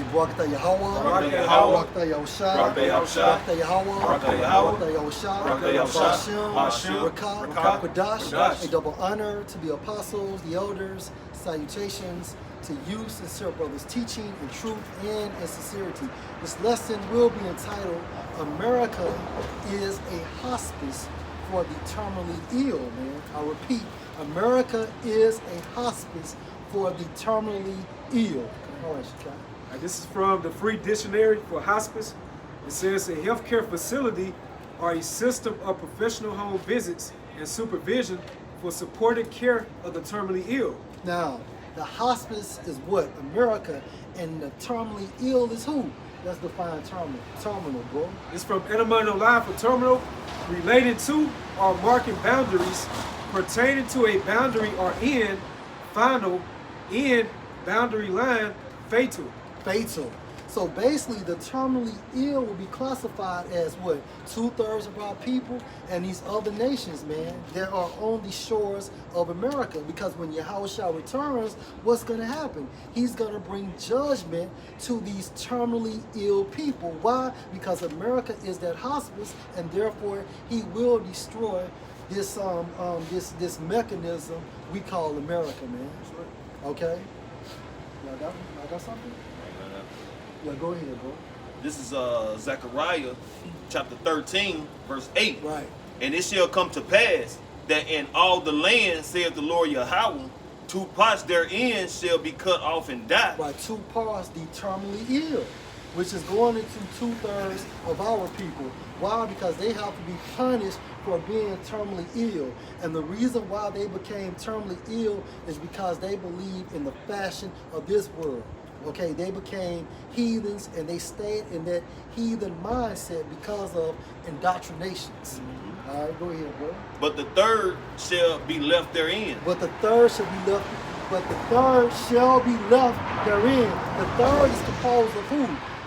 Barakatah Yahweh, Barakatah Yahushua, Barakatah Yahweh, Barakatah Yahushua, Barakatah Hashem, Rakah, Kodash. A double honor to the apostles, the elders, salutations to you, sincere brothers, teaching in truth and in sincerity. This lesson will be entitled, America is a hospice for the terminally ill, man. I repeat, America is a hospice for the terminally ill. All right, Shakai. This is from the Free Dictionary for Hospice. It says a healthcare facility are a system of professional home visits and supervision for supported care of the terminally ill. Now, the hospice is what? America, and the terminally ill is who? Let's define terminal, bro. It's from etymology line for terminal, related to or marking boundaries, pertaining to a boundary or end, final, end, boundary line, fatal. Fatal. So basically, the terminally ill will be classified as what? 2/3 of our people and these other nations, man, that are on the shores of America. Because when Yahushua returns, what's going to happen? He's going to bring judgment to these terminally ill people. Why? Because America is that hospice, and therefore he will destroy this this mechanism we call America, man. Okay? Y'all got something? Yeah, go ahead, bro. This is Zechariah chapter 13, verse 8. Right. And it shall come to pass that in all the land, saith the Lord Yahweh, 2 parts therein shall be cut off and die. Right, 2 parts, the terminally ill, which is going into 2/3 of our people. Why? Because they have to be punished for being terminally ill. And the reason why they became terminally ill is because they believe in the fashion of this world. Okay, they became heathens, and they stayed in that heathen mindset because of indoctrinations. All right, go ahead, bro. But the third shall be left therein. But the third shall be left. But the third shall be left therein. The third is composed of who?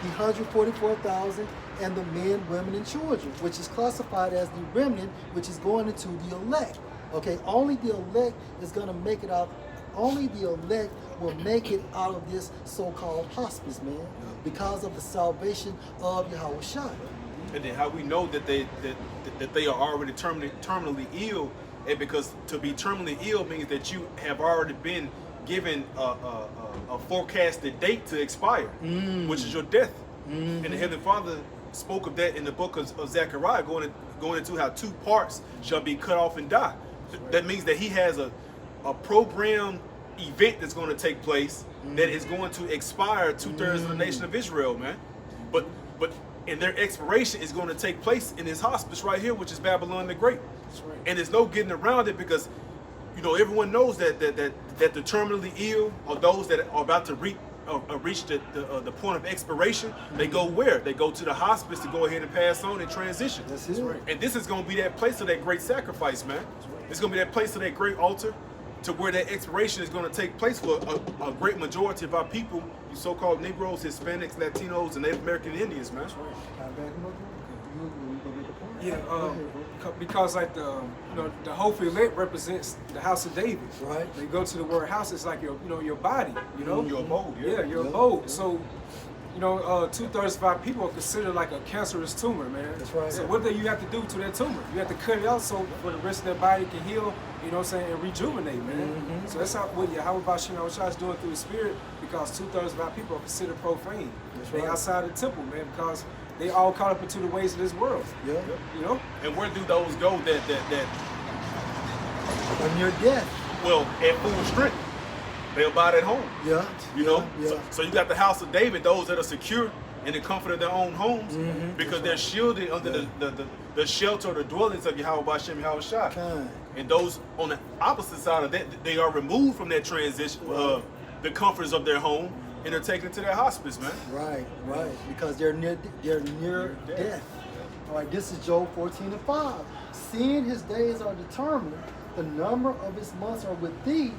The 144,000 and the men, women, and children, which is classified as the remnant, which is going into the elect. Okay, only the elect is going to make it out. Only the elect will make it out of this so-called hospice, man, because of the salvation of Yahushua. And then how we know that they are already terminally ill, and because to be terminally ill means that you have already been given a forecasted date to expire, which is your death. And the Heavenly Father spoke of that in the book of Zechariah, going into how 2 parts shall be cut off and die. That means that he has a programmed event that's going to take place that is going to expire 2/3 of the nation of Israel, man. But and their expiration is going to take place in this hospice right here, which is Babylon the Great. Right. And there's no getting around it, because everyone knows that the terminally ill, or those that are about to reach the point of expiration, they go where? They go to the hospice to go ahead and pass on and transition. That's it. Right. And this is going to be that place of that great sacrifice, man. It's going to be that place of that great altar, to where that expiration is going to take place for a great majority of our people, you so-called Negroes, Hispanics, Latinos, and Native American Indians, man. Yeah, because like the hopeful elect represents the house of David. Right. They go to the word house. It's like your body. Your abode. Yeah, your abode. So 2/3 of our people are considered like a cancerous tumor, man. That's right. So what do you have to do to that tumor? You have to cut it out so for the rest of their body can heal, and rejuvenate, man. So that's what Yahushua is doing through the Spirit, because 2/3 of our people are considered profane. That's They right. outside the temple, man, because they all caught up into the ways of this world. Yeah. And where do those go that And your death. well, at full strength, they'll abide at home? Yeah. Yeah. So you got the house of David, those that are secure in the comfort of their own homes, because they're shielded under the shelter of the dwellings of Yahweh Hashem Yahushua. Kind. And those on the opposite side of that, they are removed from that transition, the comforts of their home, and they're taken to their hospice, man. Right. Because they're near death. All right, this is Job 14:5. Seeing his days are determined, the number of his months are with thee.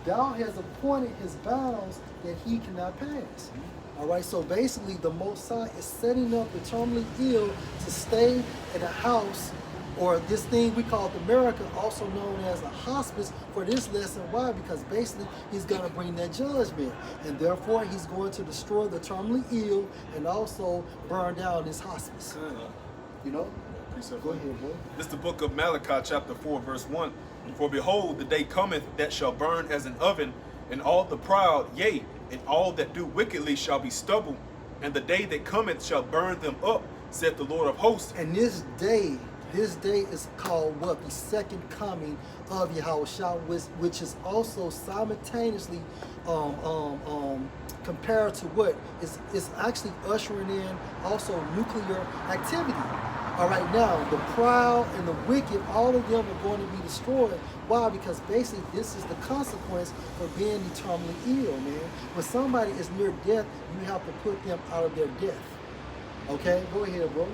Thou hast appointed his bounds that he cannot pass. All right, so basically the Most High is setting up the terminally ill to stay in a house or this thing we call America, also known as a hospice, for this lesson. Why? Because basically he's going to bring that judgment, and therefore he's going to destroy the terminally ill and also burn down this hospice. You know? Go ahead, boy. This is the book of Malachi, chapter 4, verse 1. For behold, the day cometh that shall burn as an oven, and all the proud, yea, and all that do wickedly shall be stubble. And the day that cometh shall burn them up, saith the Lord of hosts. And this day is called what? The second coming of Yahushua, which is also simultaneously compared to what? It's actually ushering in also nuclear activity. All right, now the proud and the wicked, all of them are going to be destroyed. Why? Because basically this is the consequence for being terminally ill, man. When somebody is near death, you have to put them out of their death. Okay, go ahead, bro.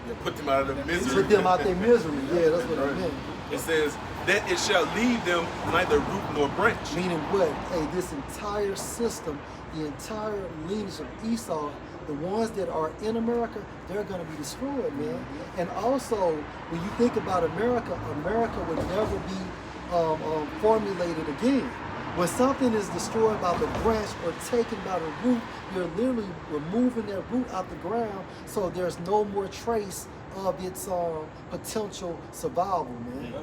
Yeah, put them out of their misery. Put them out their misery. Yeah, that's what I meant. It says that it shall leave them neither root nor branch. Meaning what? Hey, this entire system, the entire lineage of Esau, the ones that are in America, they're going to be destroyed, man. And also, when you think about America, America would never be formulated again. When something is destroyed by the branch or taken by the root, you're literally removing that root out the ground, so there's no more trace of its potential survival, man.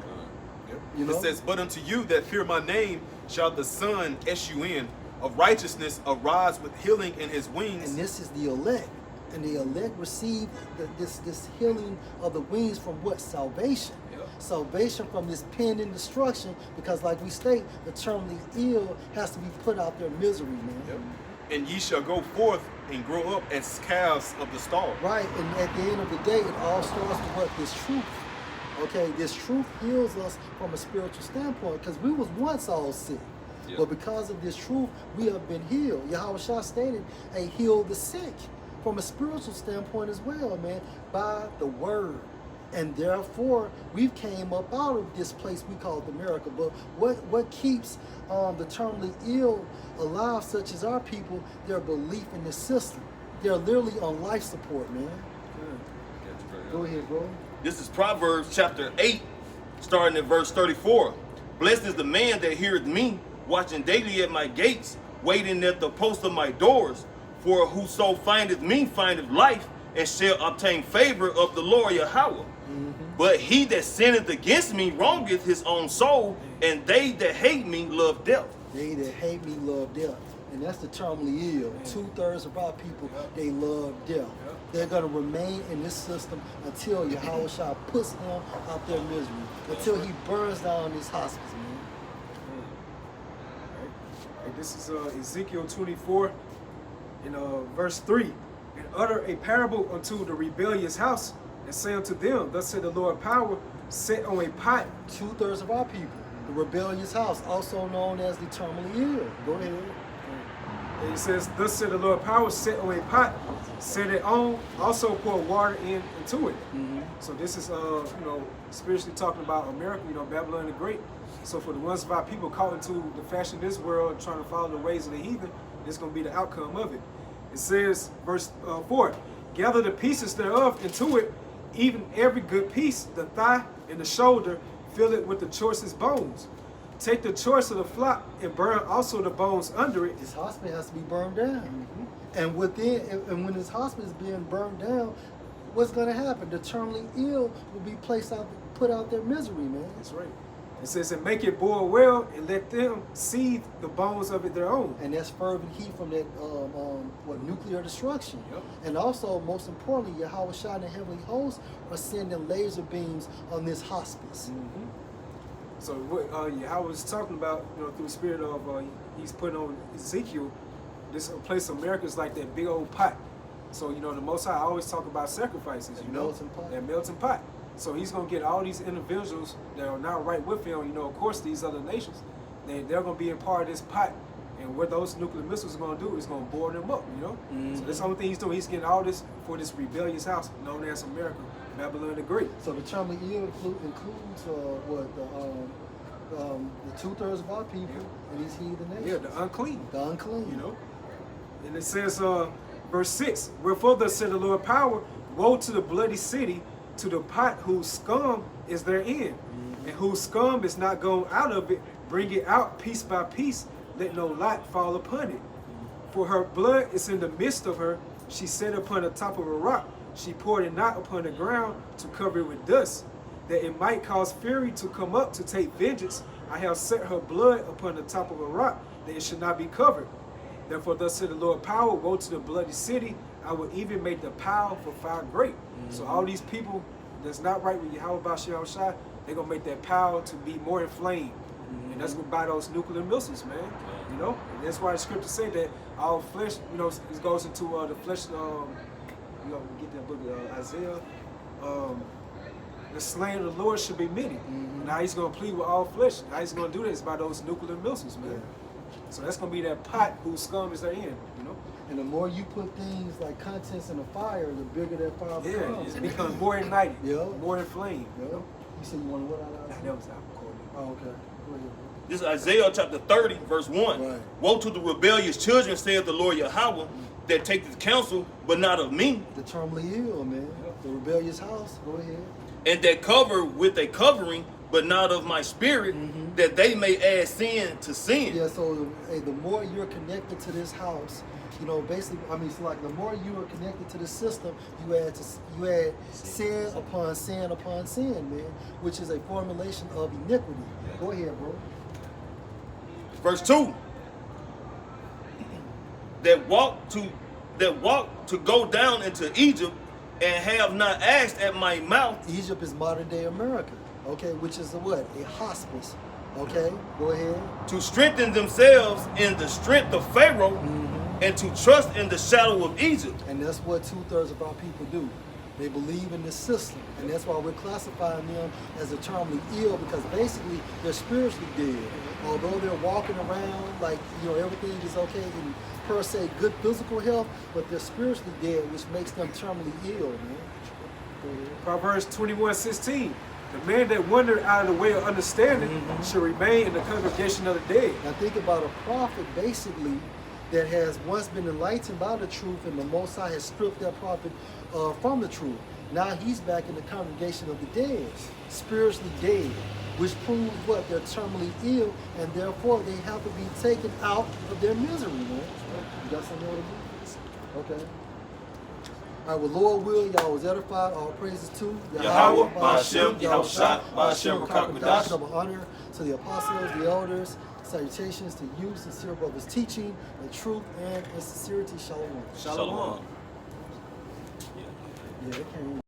You know? It says, but unto you that fear my name shall the Son, S-U-N, of righteousness arise with healing in his wings. And this is the elect. And the elect receive this healing of the wings from what? Salvation. Yep. Salvation from this pending destruction, because like we state, the terminally ill has to be put out their misery, man. Yep. And ye shall go forth and grow up as calves of the stall. Right, and at the end of the day, it all starts with what? This truth. Okay, this truth heals us from a spiritual standpoint, because we was once all sick. Yep. But because of this truth, we have been healed. Yahushua stated, "Hey, heal the sick," from a spiritual standpoint as well, man, by the word. And therefore, we've came up out of this place we call America. But what keeps the terminally ill alive, such as our people, their belief in the system. They're literally on life support, man. Go ahead, bro. This is Proverbs chapter 8, starting at verse 34. Blessed is the man that heareth me, watching daily at my gates, waiting at the post of my doors. For whoso findeth me findeth life, and shall obtain favor of the Lord Yahweh. But he that sinneth against me wrongeth his own soul, and they that hate me love death. They that hate me love death. And that's the terminally ill. 2/3 of our people, they love death. They're going to remain in this system until Yahushua puts them out their misery, until he burns down this hospice, man. And this is Ezekiel 24 in verse 3. And utter a parable unto the rebellious house, and say unto them, thus said the Lord power, set on a pot. 2/3 of our people, the rebellious house, also known as the terminally ill. Go ahead. And it says, thus said the Lord power, set on a pot, set it on, also pour water into it. So this is, spiritually talking about America, Babylon the Great. So for the ones of our people caught into the fashion of this world, trying to follow the ways of the heathen, it's going to be the outcome of it. It says, verse 4, gather the pieces thereof into it, even every good piece, the thigh and the shoulder, fill it with the choicest bones. Take the choice of the flock and burn also the bones under it. This hospice has to be burned down. And when this hospice is being burned down, what's going to happen? The terminally ill will be put out their misery, man. That's right. It says, and make it boil well, and let them seethe the bones of it their own. And that's fervent heat from that nuclear destruction. Yep. And also, most importantly, Yahushua and the heavenly hosts are sending laser beams on this hospice. So what Yahweh was talking about, through the spirit of he's putting on Ezekiel, this place of America is like that big old pot. So the Most High always talk about sacrifices, melting pot. That melting pot. So he's gonna get all these individuals that are not right with him. Of course, these other nations, they're gonna be a part of this pot. And what those nuclear missiles are gonna do is gonna bore them up. So that's the only thing he's doing. He's getting all this for this rebellious house known as America, Babylon the Great. So the terminally ill includes the 2/3 of our people and these heathen nations. Yeah, the unclean. The unclean. And it says, verse 6, wherefore thus said the Lord power, woe to the bloody city, to the pot whose scum is therein, and whose scum is not gone out of it, bring it out piece by piece, let no lot fall upon it. For her blood is in the midst of her, she sat upon the top of a rock, she poured it not upon the ground to cover it with dust, that it might cause fury to come up to take vengeance. I have set her blood upon the top of a rock, that it should not be covered. Therefore thus said the Lord power, woe to the bloody city, I will even make the powerful fire great. So all these people that's not right with Yahweh Bashir Shai, they're gonna make that power to be more inflamed. And that's gonna buy those nuclear missiles, man. You know? And that's why the scripture say that all flesh, you know, it goes into the flesh, you know, get that book of Isaiah. The slain of the Lord should be many. Now he's gonna plead with all flesh. Now he's gonna do this by those nuclear missiles, man. So that's gonna be that pot whose scum is therein, you know? And the more you put things like contents in the fire, the bigger that fire becomes. It becomes more ignited, Yeah. more inflamed. Yeah. You know? You said you wanted what out of That was out recording. Oh, okay. Go ahead. This is Isaiah chapter 30, verse 1. Right. Woe to the rebellious children, saith the Lord Yahweh, that take this counsel, but not of me, The terminally ill, man. The rebellious house. Go ahead. and that cover with a covering, but not of my spirit, that they may add sin to sin. Yeah, so hey, the more you're connected to this house, you know, basically, I mean, it's like the more you are connected to the system, you add sin upon sin upon sin, man, which is a formulation of iniquity. Go ahead, bro. Verse 2. That walk to go down into Egypt, and have not asked at my mouth. Egypt is modern day America, okay, which is a what? A hospice. Okay, go ahead. To strengthen themselves in the strength of Pharaoh, and to trust in the shadow of Egypt. And that's what 2/3 of our people do. They believe in this system, and that's why we're classifying them as a terminally ill, because basically they're spiritually dead. Although they're walking around like, you know, everything is okay in per se good physical health, but they're spiritually dead, which makes them terminally ill, man. Go ahead. Proverbs 21:16. The man that wandered out of the way of understanding should remain in the congregation of the dead. Now think about a prophet basically that has once been enlightened by the truth, and the Most High has stripped that prophet from the truth. Now he's back in the congregation of the dead, spiritually dead, which proves what? They're terminally ill, and therefore they have to be taken out of their misery, man. You got something more to do? Okay. All right, well, Lord will, y'all was edified. All praises to Yahweh, Ba'ashem, Yahushua, Ba'ashem, Rakakadash. Double honor to the apostles, the elders. Salutations to you, sincere brothers, teaching in truth and in sincerity. Shalom. Shalom. Yeah, it came.